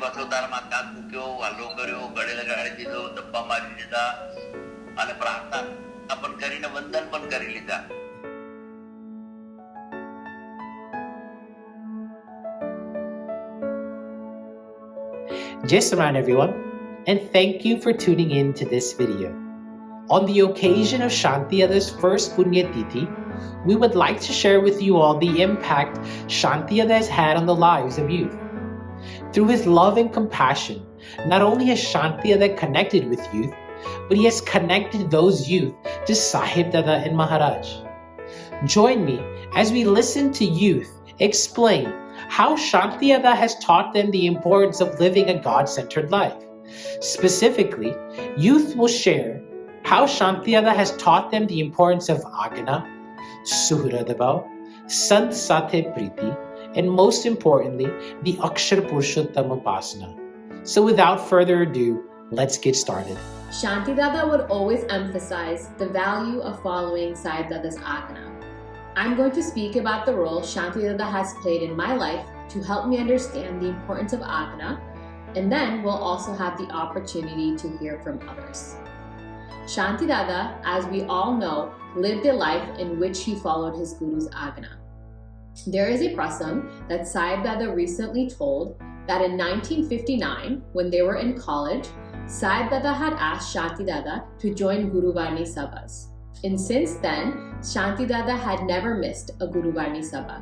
બસોતારમાં કાક મૂક્યો, હલ્લો કર્યો, ગળે લગાડી દીધો, ધબ્બા મારી દીધા અને પ્રાર્થના પણ કરીને વંદન પણ કરી લીધા. Jai Saman everyone, and thank you for tuning in to this video. On the occasion of Shantidada's first Punya Tithi, we would like to share with you all the impact Shantidada has had on the lives of youth. Through his love and compassion, not only has Shantidada connected with youth, but he has connected those youth to Sahib Dada and Maharaj. Join me as we listen to youth explain how Shantidada has taught them the importance of living a God-centered life. Specifically, youth will share how Shantidada has taught them the importance of Agna, Suhradabhav, Sant P.P, and most importantly, the Akshar Purushottam Upasana. So without further ado, let's get started. Shantidada would always emphasize the value of following Sahib Dada's Agna. I'm going to speak about the role Shantidada has played in my life to help me understand the importance of Agna, and then we'll also have the opportunity to hear from others. Shantidada, as we all know, lived a life in which he followed his Guru's Agna. There is a Pratham that Sahib Dada recently told that in 1959, when they were in college, Sahib Dada had asked Shantidada to join Guru Varni Sabhas. And since then, Shantidada had never missed a Guru Varni Sabha.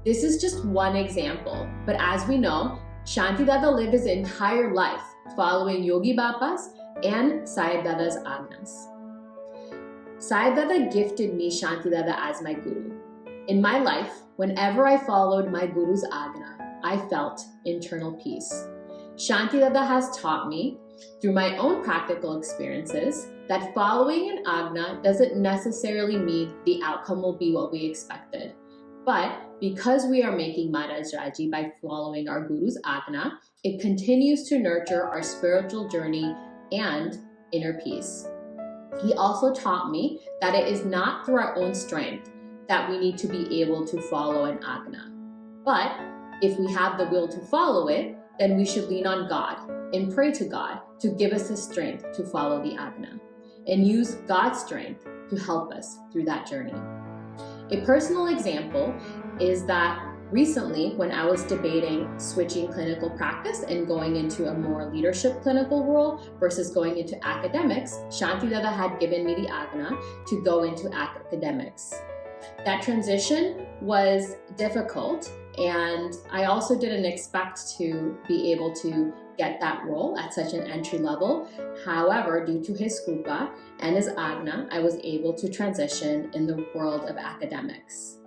This is just one example, but as we know, Shantidada lived his entire life following Yogi Baba's and Sahib Dada's Agnas. Sahib Dada gifted me Shantidada as my Guru. In my life, whenever I followed my Guru's Agna, I felt internal peace. Shantidada has taught me, through my own practical experiences, that following an Agna doesn't necessarily mean the outcome will be what we expected. But because we are making Maharaj Raji by following our Guru's Agna, it continues to nurture our spiritual journey and inner peace. He also taught me that it is not through our own strength that we need to be able to follow an Agna. But if we have the will to follow it, then we should lean on God and pray to God to give us the strength to follow the Agna and use God's strength to help us through that journey. A personal example is that recently, when I was debating switching clinical practice and going into a more leadership clinical role versus going into academics, Shantidada had given me the Agna to go into academics. That transition was difficult, and I also didn't expect to be able to get that role at such an entry level. However, due to his Krupa and his Agna, I was able to transition in the world of academics.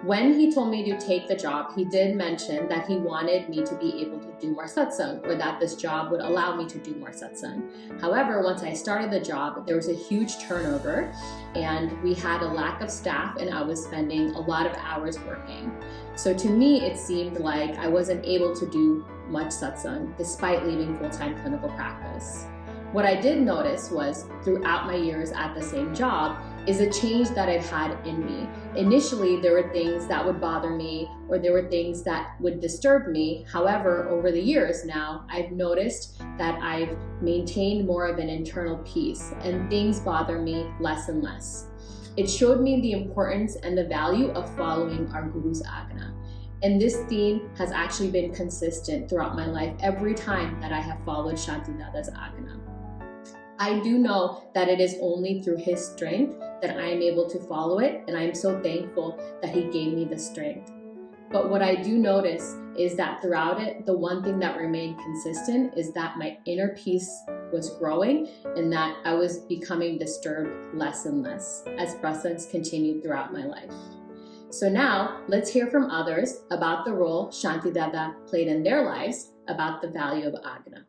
When he told me to take the job, he did mention that he wanted me to be able to do more satsang, or that this job would allow me to do more satsang. However, once I started the job, there was a huge turnover and we had a lack of staff, and I was spending a lot of hours working. So to me, it seemed like I wasn't able to do much satsang despite leaving full-time clinical practice. What I did notice was, throughout my years at the same job, is a change that I've had in me. Initially, there were things that would bother me, or there were things that would disturb me. However, over the years now, I've noticed that I've maintained more of an internal peace, and things bother me less and less. It showed me the importance and the value of following our Guru's Agna. And this theme has actually been consistent throughout my life every time that I have followed Shantidada's Agna. I do know that it is only through his strength that I am able to follow it, and I am so thankful that he gave me the strength. But what I do notice is that throughout it, the one thing that remained consistent is that my inner peace was growing and that I was becoming disturbed less and less as Prathams continued throughout my life. So now, let's hear from others about the role Shantidada played in their lives, about the value of Agna.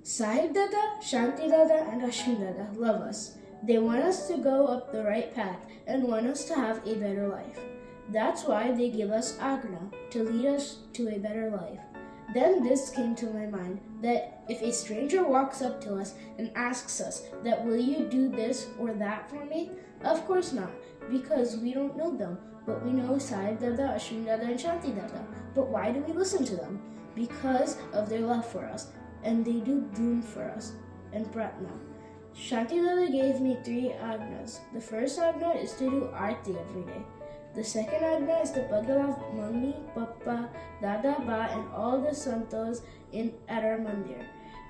Sahib Dada, Shantidada, and Shantidada love us. They want us to go up the right path and want us to have a better life. That's why they give us Agna, to lead us to a better life. Then this came to my mind, that if a stranger walks up to us and asks us that, will you do this or that for me? Of course not, because we don't know them, but we know Sahib Dada, Shantidada, and Shantidada. But why do we listen to them? because of their love for us, and they do doom for us. And Pratham. Shantidada gave me 3 agnas. The first agna is to do arti every day. The second agna is to pagalav mummy, papa, dada, ba, and all the santos at our mandir.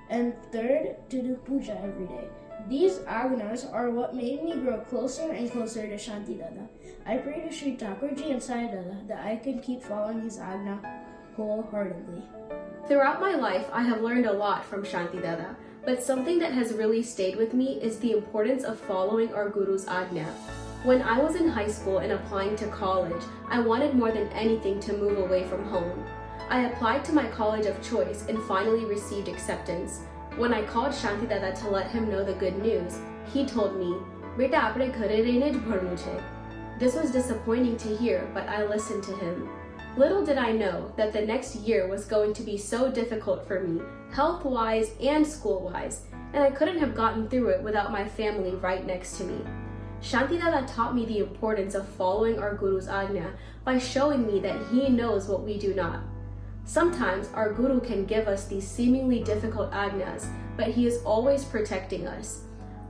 And third, to do puja every day. These agnas are what made me grow closer and closer to Shantidada. I pray to Sri Thakurji and Sai Dada that I can keep following his agna wholeheartedly. Throughout my life, I have learned a lot from Shantidada, but something that has really stayed with me is the importance of following our Guru's Ajna. When I was in high school and applying to college, I wanted more than anything to move away from home. I applied to my college of choice and finally received acceptance. When I called Shantidada to let him know the good news, he told me, "Beta apne ghare rehne j bharnu chhe." This was disappointing to hear, but I listened to him. Little did I know that the next year was going to be so difficult for me, health-wise and school-wise, and I couldn't have gotten through it without my family right next to me. Shantidada taught me the importance of following our Guru's Ajna by showing me that he knows what we do not. Sometimes our Guru can give us these seemingly difficult Ajnas, but he is always protecting us.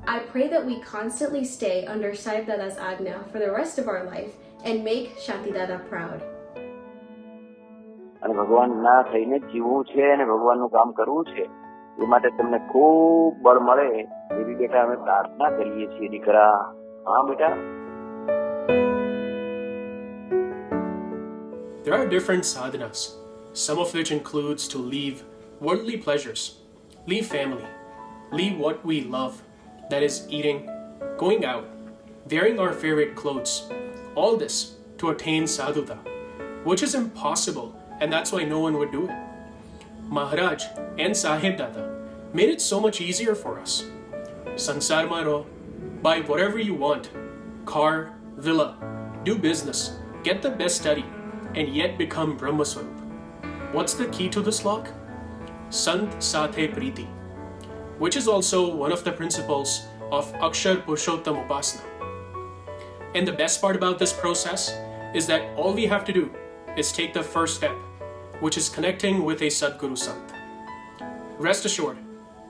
I pray that we constantly stay under Sahib Dada's Ajna for the rest of our life and make Shantidada proud. અને ભગવાનના થઈને જીવવું છે અને ભગવાનનું કામ કરવું છે એ માટે તમને ખૂબ બળ મળે એવી બેટા અમે પ્રાર્થના કરીએ છીએ દીકરા. હા બેટા. There are different sadhanas, some of which includes to leave worldly pleasures, leave family, leave what we love, that is eating, going out, wearing our favorite clothes, all this to attain sadhuta, which is impossible, and that's why no one would do it. Maharaj and Sahib Dada made it so much easier for us. Sansar maro, buy whatever you want, car, villa, do business, get the best study, and yet become Brahma Swarup. What's the key to this lock? Sant P.P, which is also one of the principles of Akshar Purushottam Upasana. And the best part about this process is that all we have to do is take the first step, which is connecting with a Sadguru Sant. Rest assured,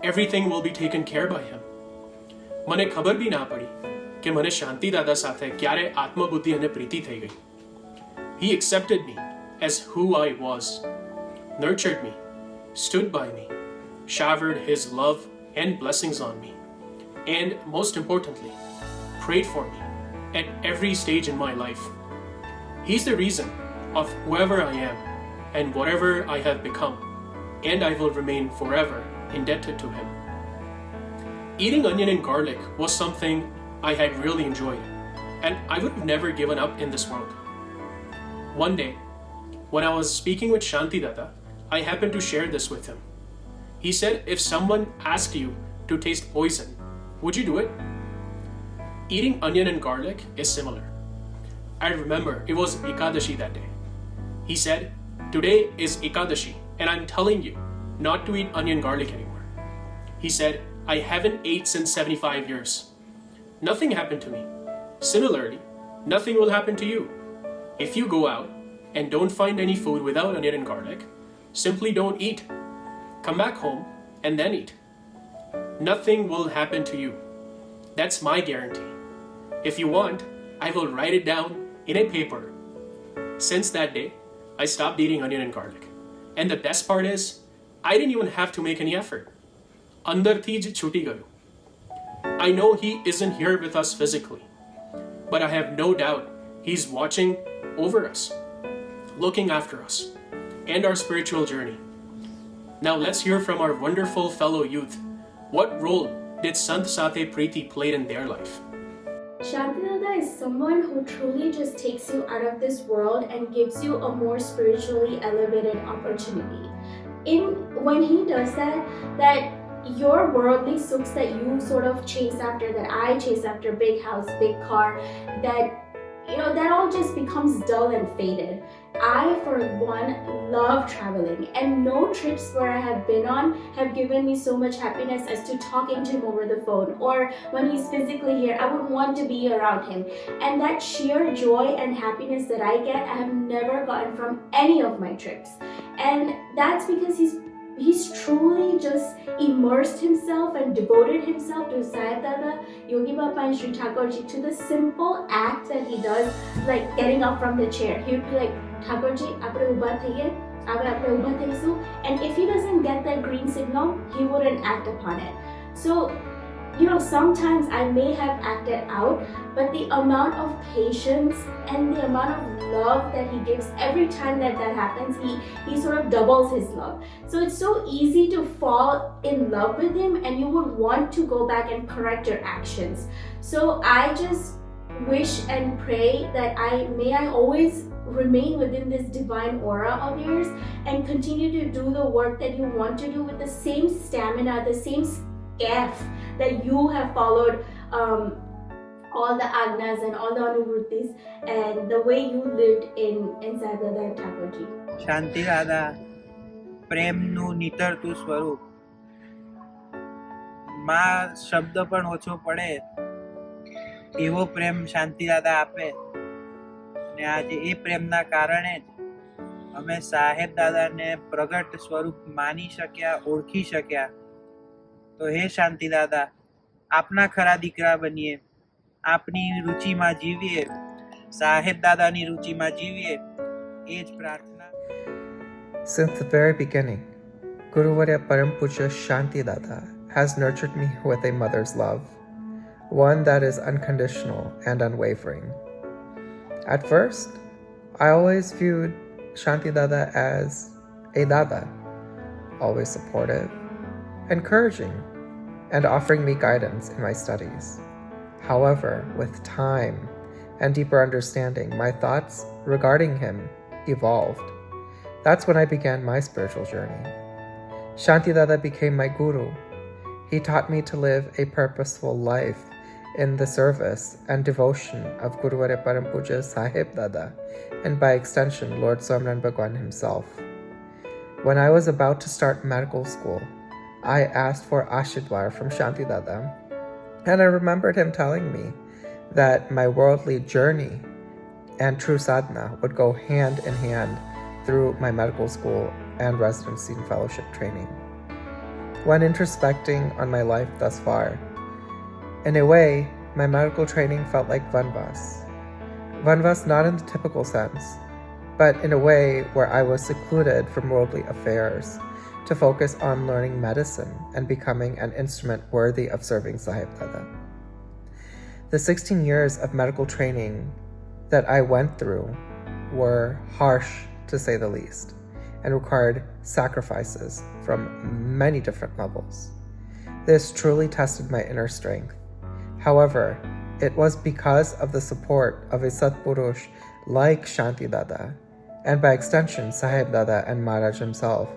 everything will be taken care by him. મને ખબર બી ના પડી કે મને શાંતિદાદા સાથે ક્યારે આત્મબુદ્ધિ અને પ્રીતિ થઈ ગઈ. He accepted me as who I was, nurtured me, stood by me, showered his love and blessings on me, and most importantly, prayed for me at every stage in my life. He's the reason of whoever I am and whatever I have become, and I will remain forever indebted to him. Eating onion and garlic was something I had really enjoyed, and I would have never given up in this world. One day, when I was speaking with Shantidada, I happened to share this with him. He said, if someone asked you to taste poison, would you do it? Eating onion and garlic is similar. I remember it was Ekadashi that day. He said, today is Ekadashi, and I'm telling you not to eat onion garlic anymore. He said, I haven't ate since 75 years. Nothing happened to me. Similarly, nothing will happen to you. If you go out and don't find any food without onion and garlic, simply don't eat. Come back home and then eat. Nothing will happen to you. That's my guarantee. If you want, I will write it down in a paper. Since that day, I stopped eating onion and garlic. And the best part is, I didn't even have to make any effort. Andarthi j chuti gayu. I know he isn't here with us physically, but I have no doubt he's watching over us, looking after us, and our spiritual journey. Now let's hear from our wonderful fellow youth. What role did Sant P.P play in their life? Shantidada is someone who truly just takes you out of this world and gives you a more spiritually elevated opportunity. When he does that your worldly sukhs that you sort of chase after, that I chase after, big house, big car, that all just becomes dull and faded. I, for one, love traveling, and no trips where I have been on have given me so much happiness as to talking to him over the phone, or when he's physically here, I would want to be around him. And that sheer joy and happiness that I get, I have never gotten from any of my trips. And that's because he's truly just immersed himself and devoted himself to Sahib Dada, Yogi Baba and Sri Thakurji, to the simple act that he does, like getting up from the chair. He would be like, Thakurji, apne ubha thaiye, apne ubha thaisu. And if he doesn't get that green signal, he wouldn't act upon it. So, sometimes I may have acted out, but the amount of patience and the amount of love that he gives every time that happens, he sort of doubles his love. So it's so easy to fall in love with him, and you would want to go back and correct your actions. So I just wish and pray that I always remain within this divine aura of yours and continue to do the work that you want to do with the same stamina, the same scaf that you have followed all the agnas and all the anuvrittis and the way you lived in Sahib Dada and Thakurji. Shantidada, પ્રેમનું નીતરતું સ્વરૂપ. માં શબ્દ પણ ઓછો પડે એવો પ્રેમ શાંતિદાદા આપે. અને આજે એ પ્રેમના કારણે જ અમે સાહેબ દાદાને પ્રગટ સ્વરૂપ માની શક્યા, ઓળખી શક્યા. તો હે શાંતિદાદા, આપના ખરા દીકરા બનીએ, આપની રુચિમાં જીવીએ, સાહેબ દાદાની રુચિમાં જીવીએ, એ જ પ્રાર્થના. Since the very beginning, Guruvarya Param Puja Shantidada has nurtured me with a mother's love, one that is unconditional and unwavering. At first, I always viewed Shantidada as a dada, always supportive, encouraging, and offering me guidance in my studies. However, with time and deeper understanding, my thoughts regarding him evolved. That's when I began my spiritual journey. Shantidada became my guru. He taught me to live a purposeful life in the service and devotion of Guruvarya Param Puja Sahib Dada, and by extension, Lord Swamran Bhagwan himself. When I was about to start medical school, I asked for Ashirwad from Shantidada, and I remembered him telling me that my worldly journey and true sadhana would go hand in hand through my medical school and residency and fellowship training. When introspecting on my life thus far, in a way, my medical training felt like Vanvas. Vanvas not in the typical sense, but in a way where I was secluded from worldly affairs to focus on learning medicine and becoming an instrument worthy of serving Sahib Dada. The 16 years of medical training that I went through were harsh, to say the least, and required sacrifices from many different levels. This truly tested my inner strength. However, it was because of the support of a Satpurush like Shantidada, and by extension Sahib Dada and Maharaj himself,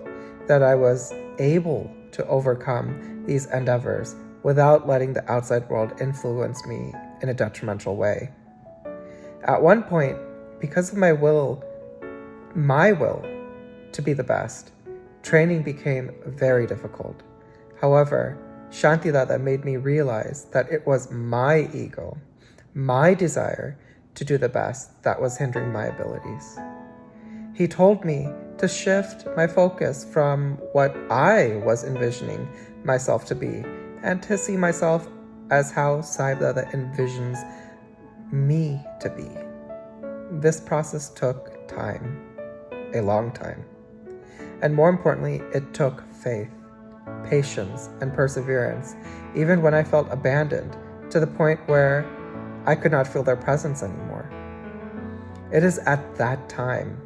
that I was able to overcome these endeavors without letting the outside world influence me in a detrimental way. At one point, because of my will to be the best, training became very difficult. However, Shantidada made me realize that it was my ego, my desire to do the best that was hindering my abilities. He told me to shift my focus from what I was envisioning myself to be and to see myself as how Sahib Dada envisions me to be. This process took time, a long time. And more importantly, it took faith, patience, and perseverance, even when I felt abandoned to the point where I could not feel their presence anymore. It is at that time,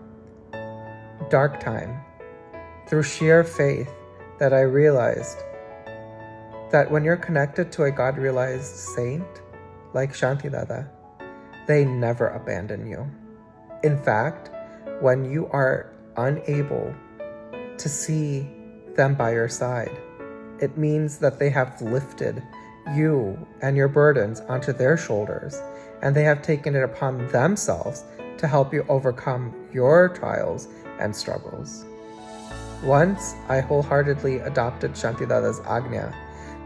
dark time, through sheer faith, that I realized that when you're connected to a God-realized saint like Shantidada, they never abandon you. In fact, when you are unable to see them by your side, it means that they have lifted you and your burdens onto their shoulders, and they have taken it upon themselves to help you overcome your trials and struggles. Once I wholeheartedly adopted Shantidada's Agnya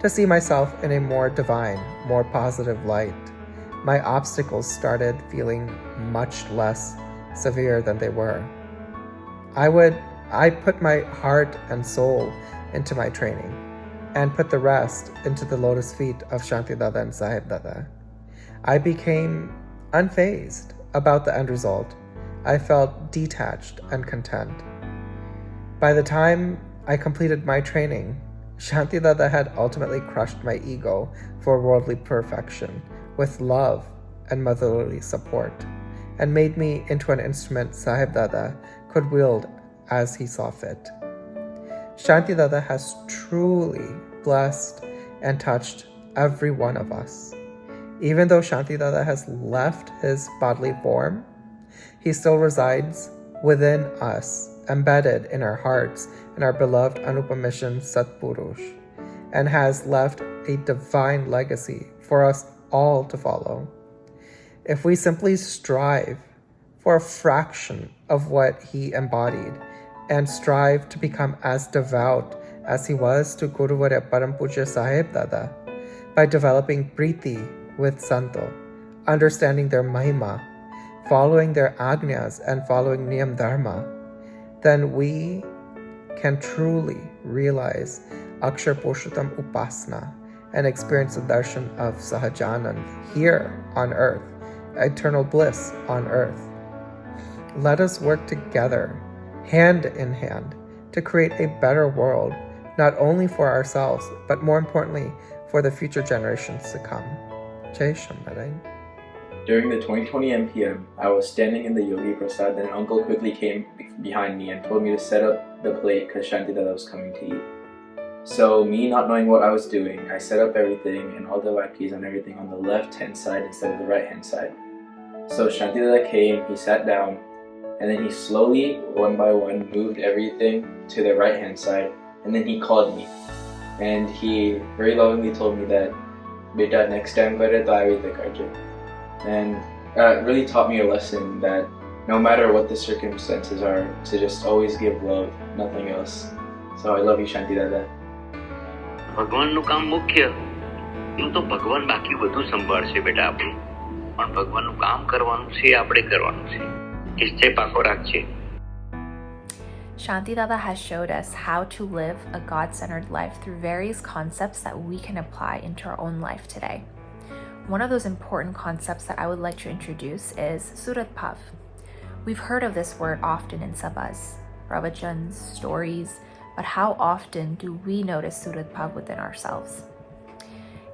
to see myself in a more divine, more positive light, my obstacles started feeling much less severe than they were. I would I put my heart and soul into my training and put the rest into the lotus feet of Shantidada and Sahibdada. I became unfazed about the end result. I felt detached and content. By the time I completed my training, Shantidada had ultimately crushed my ego for worldly perfection with love and motherly support, and made me into an instrument Sahibdada could wield as he saw fit. Shantidada has truly blessed and touched every one of us. Even though Shantidada has left his bodily form, he still resides within us, embedded in our hearts and our beloved Anupamishan Satpurush, and has left a divine legacy for us all to follow. If we simply strive for a fraction of what he embodied and strive to become as devout as he was to Guruvarya Param Pujya Sahibdada by developing Priti with Santo, understanding their Mahima, following their Agnyas and following Niyam Dharma, then we can truly realize Akshar Purushottam Upasana and experience the darshan of Sahajanand here on earth, eternal bliss on earth. Let us work together, hand in hand, to create a better world, not only for ourselves, but more importantly, for the future generations to come. Jai Shambharan. During the 2020 MPM, I was standing in the Yogi Prasad and an uncle quickly came behind me and told me to set up the plate because Shantidada was coming to eat. So me not knowing what I was doing, I set up everything and all the lapis and everything on the left-hand side instead of the right-hand side. So Shantidada came, he sat down, and then he slowly, one by one, moved everything to the right-hand side, and then he called me. And he very lovingly told me that, "Beta, next time kare to avi te karje." And really taught me a lesson that no matter what the circumstances are, to just always give love, nothing else. So I love you, Shantidada. ભગવાનનું કામ મુખ્ય એવું તો ભગવાન બાકી બધું સંભાળશે બેટા આપણું, પણ ભગવાનનું કામ કરવાનું છે, આપણે કરવાનું છે. નિશ્ચય પાકો રાખજે. Shantidada has showed us how to live a God-centered life through various concepts that we can apply into our own life today. One of those important concepts that I would like to introduce is Surat Bhav. We've heard of this word often in sabhas, pravachans, stories, but how often do we notice Surat Bhav within ourselves?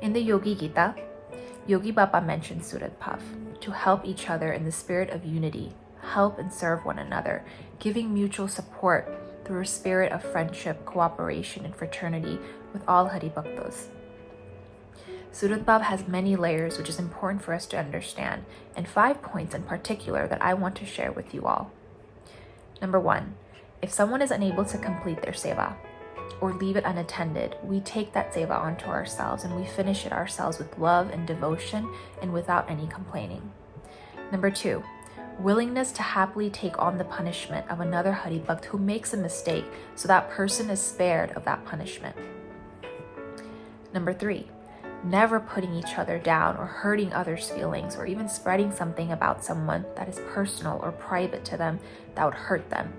In the Yogi Gita, Yogi Baba mentions Surat Bhav to help each other in the spirit of unity, help and serve one another, giving mutual support through a spirit of friendship, cooperation, and fraternity with all Hari Bhaktos. Surat Bhav has many layers, which is important for us to understand, and 5 points in particular that I want to share with you all. Number 1, if someone is unable to complete their seva or leave it unattended, we take that seva onto ourselves and we finish it ourselves with love and devotion and without any complaining. Number 2, willingness to happily take on the punishment of another Hari Bhakt who makes a mistake so that person is spared of that punishment. Number 3, never putting each other down or hurting others' feelings or even spreading something about someone that is personal or private to them that would hurt them.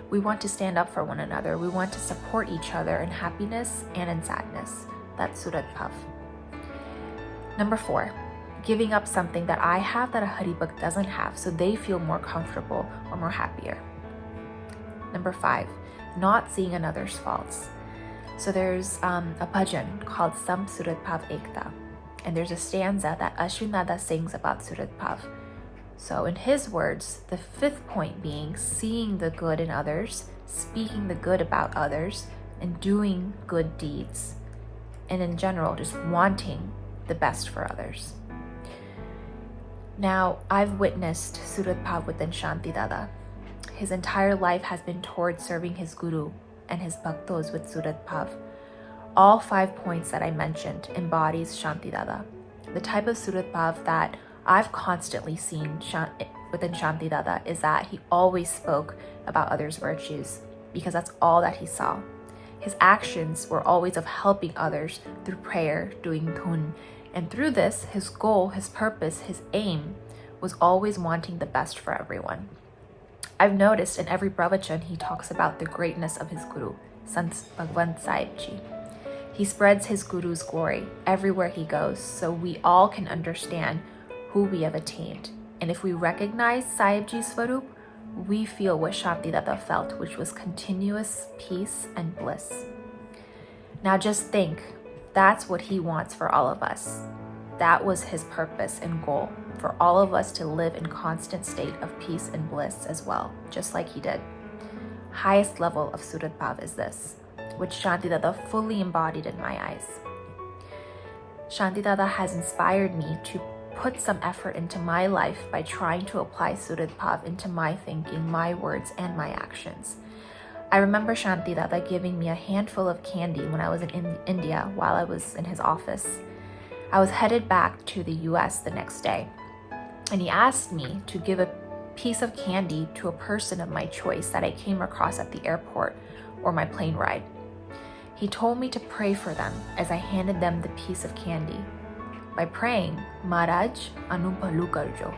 We want to stand up for one another. We want to support each other in happiness and in sadness. That's Surat Bhav. Number 4, giving up something that I have that a Hari Bhakt doesn't have so they feel more comfortable or more happier. Number 5, not seeing another's faults. So there's a bhajan called Sam Surat Bhav Ekta, and there's a stanza that Ashwinada sings about Surat Bhav. So in his words, the 5th point being seeing the good in others, speaking the good about others, and doing good deeds. And in general, just wanting the best for others. Now, I've witnessed Surat Bhav within Shantidada. His entire life has been towards serving his guru and his bhaktos with Surat Bhav. All 5 points that I mentioned embodies Shantidada. The type of Surat Bhav that I've constantly seen within Shantidada is that he always spoke about others' virtues because that's all that he saw. His actions were always of helping others through prayer, doing dhun, and through this, his goal, his purpose, his aim was always wanting the best for everyone. I've noticed in every pravachan he talks about the greatness of his Guru, Sant P.P. He spreads his Guru's glory everywhere he goes so we all can understand who we have attained. And if we recognize Sahibji's Swarup, we feel what Shantidada felt, which was continuous peace and bliss. Now just think, that's what he wants for all of us. That was his purpose and goal, for all of us to live in constant state of peace and bliss as well, just like he did. Highest level of Surat Bhav is this, which Shantidada fully embodied in my eyes. Shantidada has inspired me to put some effort into my life by trying to apply Surat Bhav into my thinking, my words, and my actions. I remember Shantidada giving me a handful of candy when I was in India while I was in his office. I was headed back to the US the next day, and he asked me to give a piece of candy to a person of my choice that I came across at the airport or my plane ride. He told me to pray for them as I handed them the piece of candy. By praying, Maharaj anu bhalu karjo,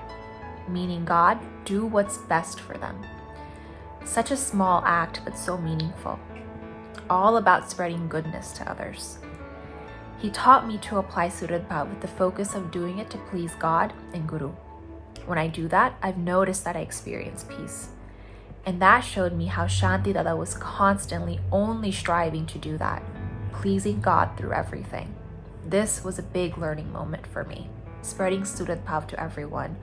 meaning God, do what's best for them. Such a small act, but so meaningful. All about spreading goodness to others. He taught me to apply Surat Bhav with the focus of doing it to please God and Guru. When I do that, I've noticed that I experience peace. And that showed me how Shantidada was constantly only striving to do that, pleasing God through everything. This was a big learning moment for me. Spreading Surat Bhav to everyone.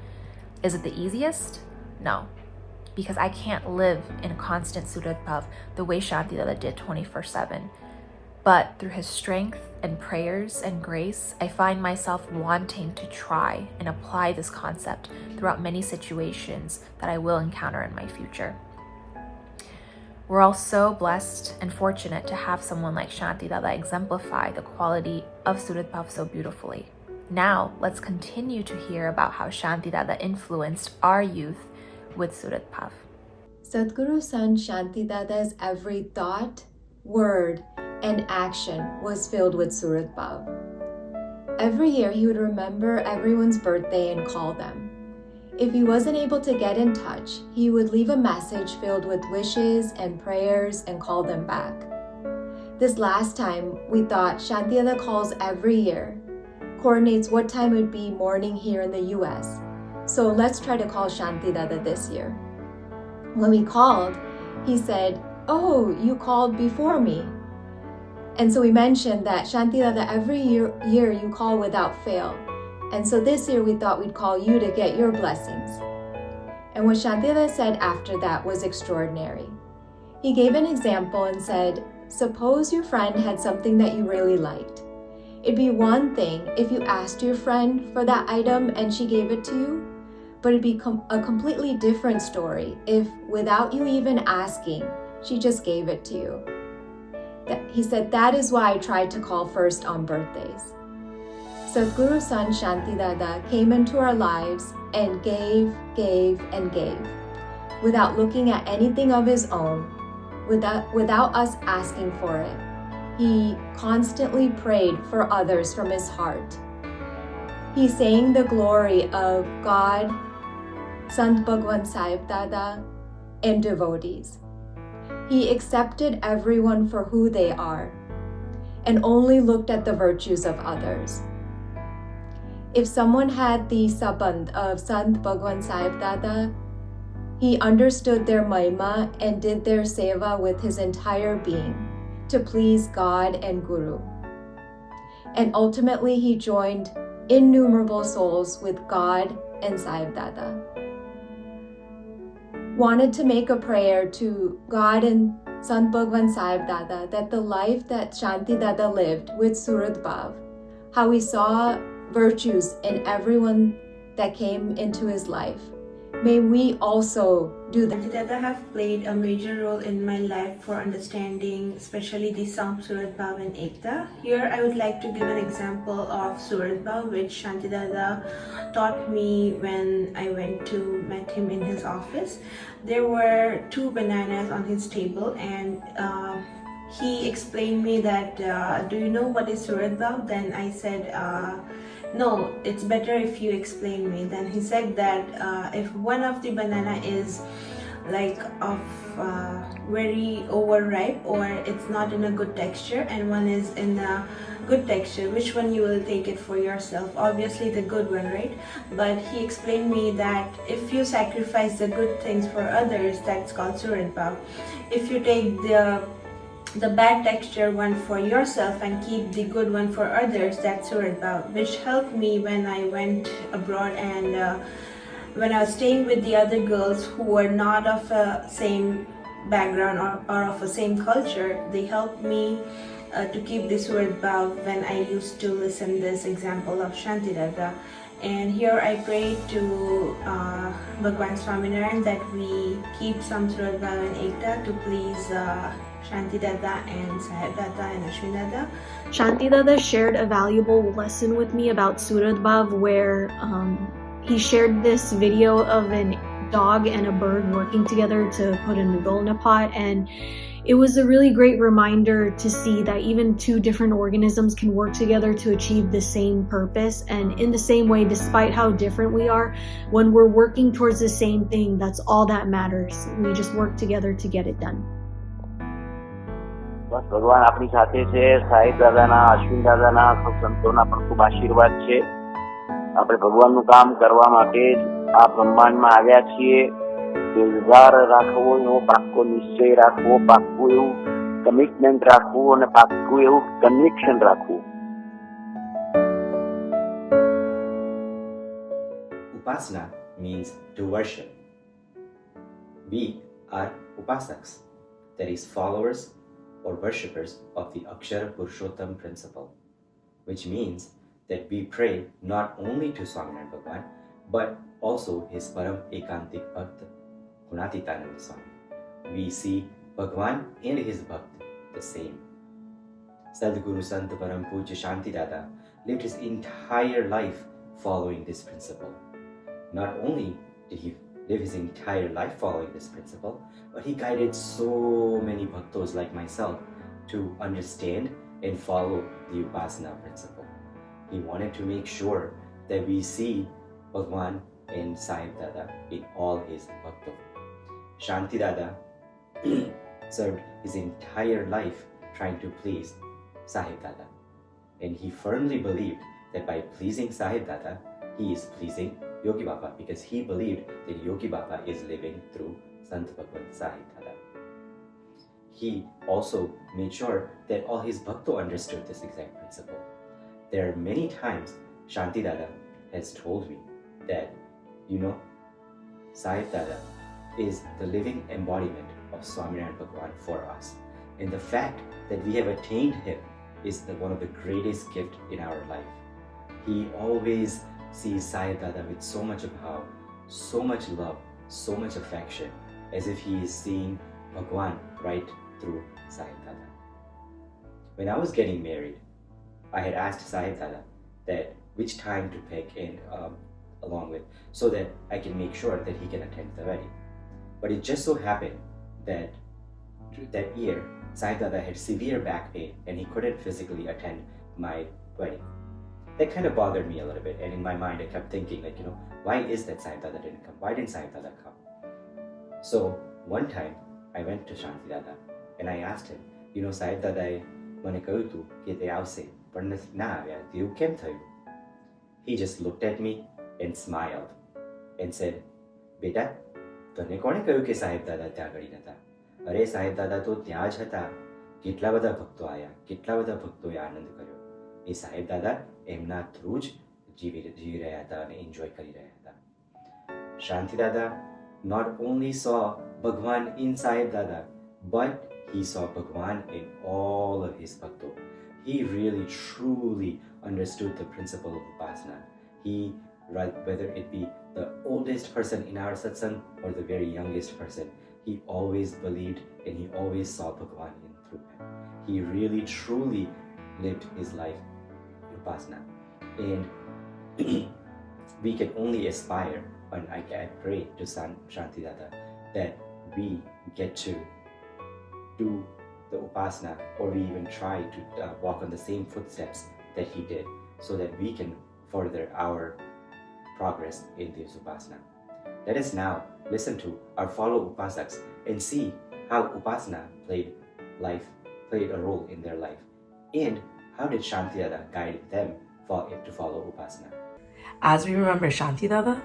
Is it the easiest? No. Because I can't live in a constant Surat Bhav the way Shantidada did 24/7. But through his strength and prayers and grace, I find myself wanting to try and apply this concept throughout many situations that I will encounter in my future. We're all so blessed and fortunate to have someone like Shantidada exemplify the quality of Surat Bhav so beautifully. Now, let's continue to hear about how Shantidada influenced our youth with Surat Bhav. Sadguru Sant Shantidada's every thought, word, and action was filled with Surat Bhav. Every year he would remember everyone's birthday and call them. If he wasn't able to get in touch, he would leave a message filled with wishes and prayers and call them back. This last time, we thought Shantidada calls every year, coordinates what time it would be morning here in the US. So let's try to call Shantidada this year. When we called, he said, "Oh, you called before me." And so we mentioned that Shantidada every year you call without fail. And so this year we thought we'd call you to get your blessings. And what Shantidada said after that was extraordinary. He gave an example and said, suppose your friend had something that you really liked. It'd be one thing if you asked your friend for that item and she gave it to you, but it'd be a completely different story if, without you even asking, she just gave it to you. He said, that is why I tried to call first on birthdays. Sadguru Sant Shantidada came into our lives and gave, and gave, without looking at anything of his own, without us asking for it. He constantly prayed for others from his heart. He sang the glory of God, Sant Bhagwan Sahibdada, and devotees. He accepted everyone for who they are and only looked at the virtues of others. If someone had the sabandh of Sant Bhagwan Sahibdada, he understood their mahima and did their seva with his entire being to please God and Guru. And ultimately he joined innumerable souls with God and Sahibdada. Wanted to make a prayer to God and Sant Bhagwan Sahibdada that the life that Shantidada lived with Surat Bhav, how he saw virtues in everyone that came into his life, may we also do that. Shantidada have played a major role in my life for understanding, especially the Song Surat Bhav and Ekta. Here I would like to give an example of Surat Bhav which Shantidada taught me when I went to meet him in his office. There were 2 bananas on his table and he explained me that, do you know what is Surat Bhav? Then I said, no, it's better if you explain me. Then he said that if one of the banana is like of very overripe, or it's not in a good texture, and one is in a good texture. Which one you will take it for yourself? Obviously the good one, right? But he explained me that if you sacrifice the good things for others, that's called Surat Bhav. If you take the bad texture one for yourself and keep the good one for others, that's Surat Bhav, which helped me when I went abroad, and when I was staying with the other girls who were not of a same background or of a same culture. They helped me to keep this Surat Bhav when I used to listen this example of Shantidada. And here I pray to Bhagwan Swaminarayan that we keep some Surat Bhav and Ekta to please Shantidada and Sahibdada and Ashwindada. Shantidada shared a valuable lesson with me about Surat Bhav, where he shared this video of a dog and a bird working together to put a noodle in a pot, and it was a really great reminder to see that even two different organisms can work together to achieve the same purpose. And in the same way, despite how different we are, when we're working towards the same thing, that's all that matters. We just work together to get it done. બસ ભગવાન આપણી સાથે છે. સાહિબ દાદાના, અશ્વિન દાદાના, સૌ સંતોના પણ ખૂબ આશીર્વાદ છે. આપણે ભગવાનનું કામ કરવા માટે આ બ્રહ્માંડમાં આવ્યા છીએ. દિલદાર રાખવો, એવો પાક્કો નિશ્ચય રાખવો, પાક્કું એવું કમિટમેન્ટ રાખવું અને પાક્કું એવું કન્વિક્શન રાખવું. Upasana means to worship. We are upasaks, that is followers or worshippers of the Akshara Purushottam principle, which means that we pray not only to Swaminarayan Bhagwan, but also his Param Ekantik Bhakt, Gunatitananda Swami. We see Bhagwan and his Bhakt the same. Sadguru Sant P.P. Shantidada lived his entire life following this principle. Not only did he live his entire life following this principle, but he guided so many bhaktos like myself to understand and follow the Upasana principle. He wanted to make sure that we see Bhagwan and Sahibdada in all his bhaktos. Shantidada served his entire life trying to please Sahibdada, and he firmly believed that by pleasing Sahibdada, he is pleasing Yogi Baba, because he believed that Yogi Baba is living through Sant Bhagwan Sahibdada. He also made sure that all his bhakto understood this exact principle. There are many times Shantidada has told me that, Sahibdada is the living embodiment of Swaminarayan Bhagwan for us. And the fact that we have attained him is one of the greatest gifts in our life. He always sees Sahibdada with so much bhav, so much love, so much affection, as if he is seeing Bhagwan right through Sahibdada. When I was getting married, I had asked Sahibdada that which time to pick and along with, so that I can make sure that he can attend the wedding. But it just so happened that that year, Sahibdada had severe back pain and he couldn't physically attend my wedding. That kind of bothered me a little bit, and in my mind I kept thinking, why is that Sahibdada didn't come? Why didn't Sahibdada come? So one time I went to Shantidada and I asked him, Sahibdada મને કહ્યું હતું કે તે આવશે પણ ના આવ્યા, તેવું કેમ થયું? He just looked at me and smiled and said, બેટા તને કોણે કહ્યું કે સાહેબદાદા ત્યાં આગળ નતા? અરે સાહેબદાદા તો ત્યાં જ હતા. કેટલા બધા ભક્તો આવ્યા, કેટલા બધા ભક્તોએ આનંદ કર્યો. એ સાહેબદાદા એમના થ્રુ જ જીવી રહ્યા હતા અને એન્જોય કરી રહ્યા હતા. Shantidada not only saw Bhagwan in Sahibdada, but he saw Bhagwan in all of his bhakto. He really truly understood the principle of Upasana. He, whether it be the oldest person in our satsang or the very youngest person, he always believed and he always saw Bhagwan in through him. He really truly lived his life in Upasana. And we can only aspire, and I pray to Shantidada that we get to do the Upasana, or we even try to walk on the same footsteps that he did, so that we can further our progress in this Upasana. Let us now listen to our fellow Upasaks and see how Upasana played a role in their life, and how did Shantidada guide them to follow Upasana. As we remember Shantidada,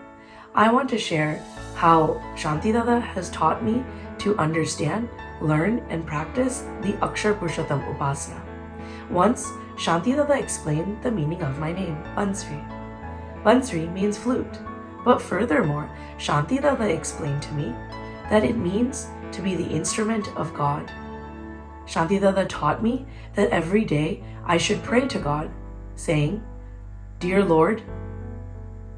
I want to share how Shantidada has taught me to understand, learn, and practice the Akshar Purushottam Upasana. Once, Shantidada explained the meaning of my name, Bansri. Bansri means flute, but furthermore, Shantidada explained to me that it means to be the instrument of God. Shantidada taught me that every day I should pray to God, saying, "Dear Lord,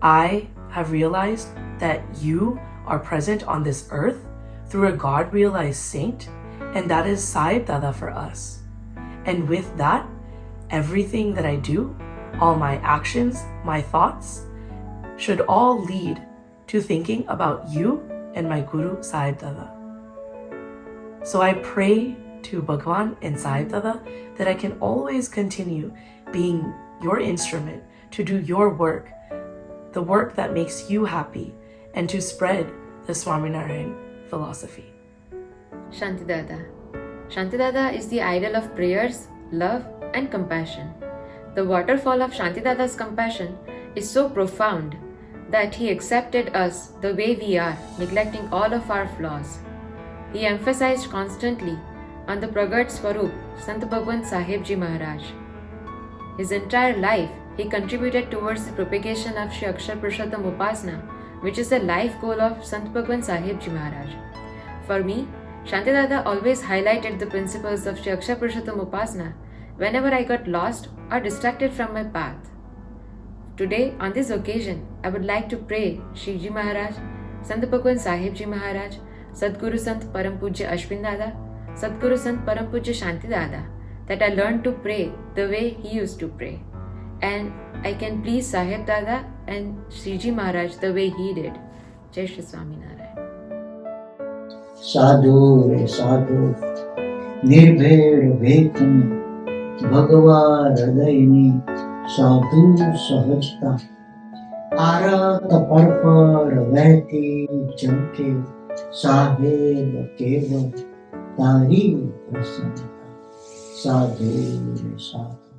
I have realized that you are present on this earth through a God-realized saint, and that is Sahib Dada for us. And with that, everything that I do, all my actions, my thoughts, should all lead to thinking about you and my Guru Sahib Dada." So I pray to Bhagwan and Sahib Dada that I can always continue being your instrument to do your work, the work that makes you happy, and to spread the Swaminarayan philosophy. Shantidada. Shantidada is the idol of prayers, love, and compassion. The waterfall of Shantidada's compassion is so profound that he accepted us the way we are, neglecting all of our flaws. He emphasized constantly on the Pragat Swarup, Sant Bhagwan Sahib Ji Maharaj. His entire life, he contributed towards the propagation of Shri Akshar Purushottam Upasana, which is the life goal of Sant Bhagwan Sahib Ji Maharaj. For me, Shantidada always highlighted the principles of Shri Akshar Purushottam Upasana whenever I got lost or distracted from my path. Today, on this occasion, I would like to pray Shri Ji Maharaj, Sant Bhagwan Sahib Ji Maharaj, Sadguru Sant P.P, Sadguru Sant P.P Shantidada, that I learned to pray the way he used to pray, and I can please Sahib Dada and Shri Ji Maharaj the way he did. Jai Shri Swaminarayan. Sadhu re sadhu, nirbhed bhetani, Bhagwa hridayni, sadhu sahajta, arat parpar vehti jamke, Sahib keval, tari prasannata, sadhu re sadhu.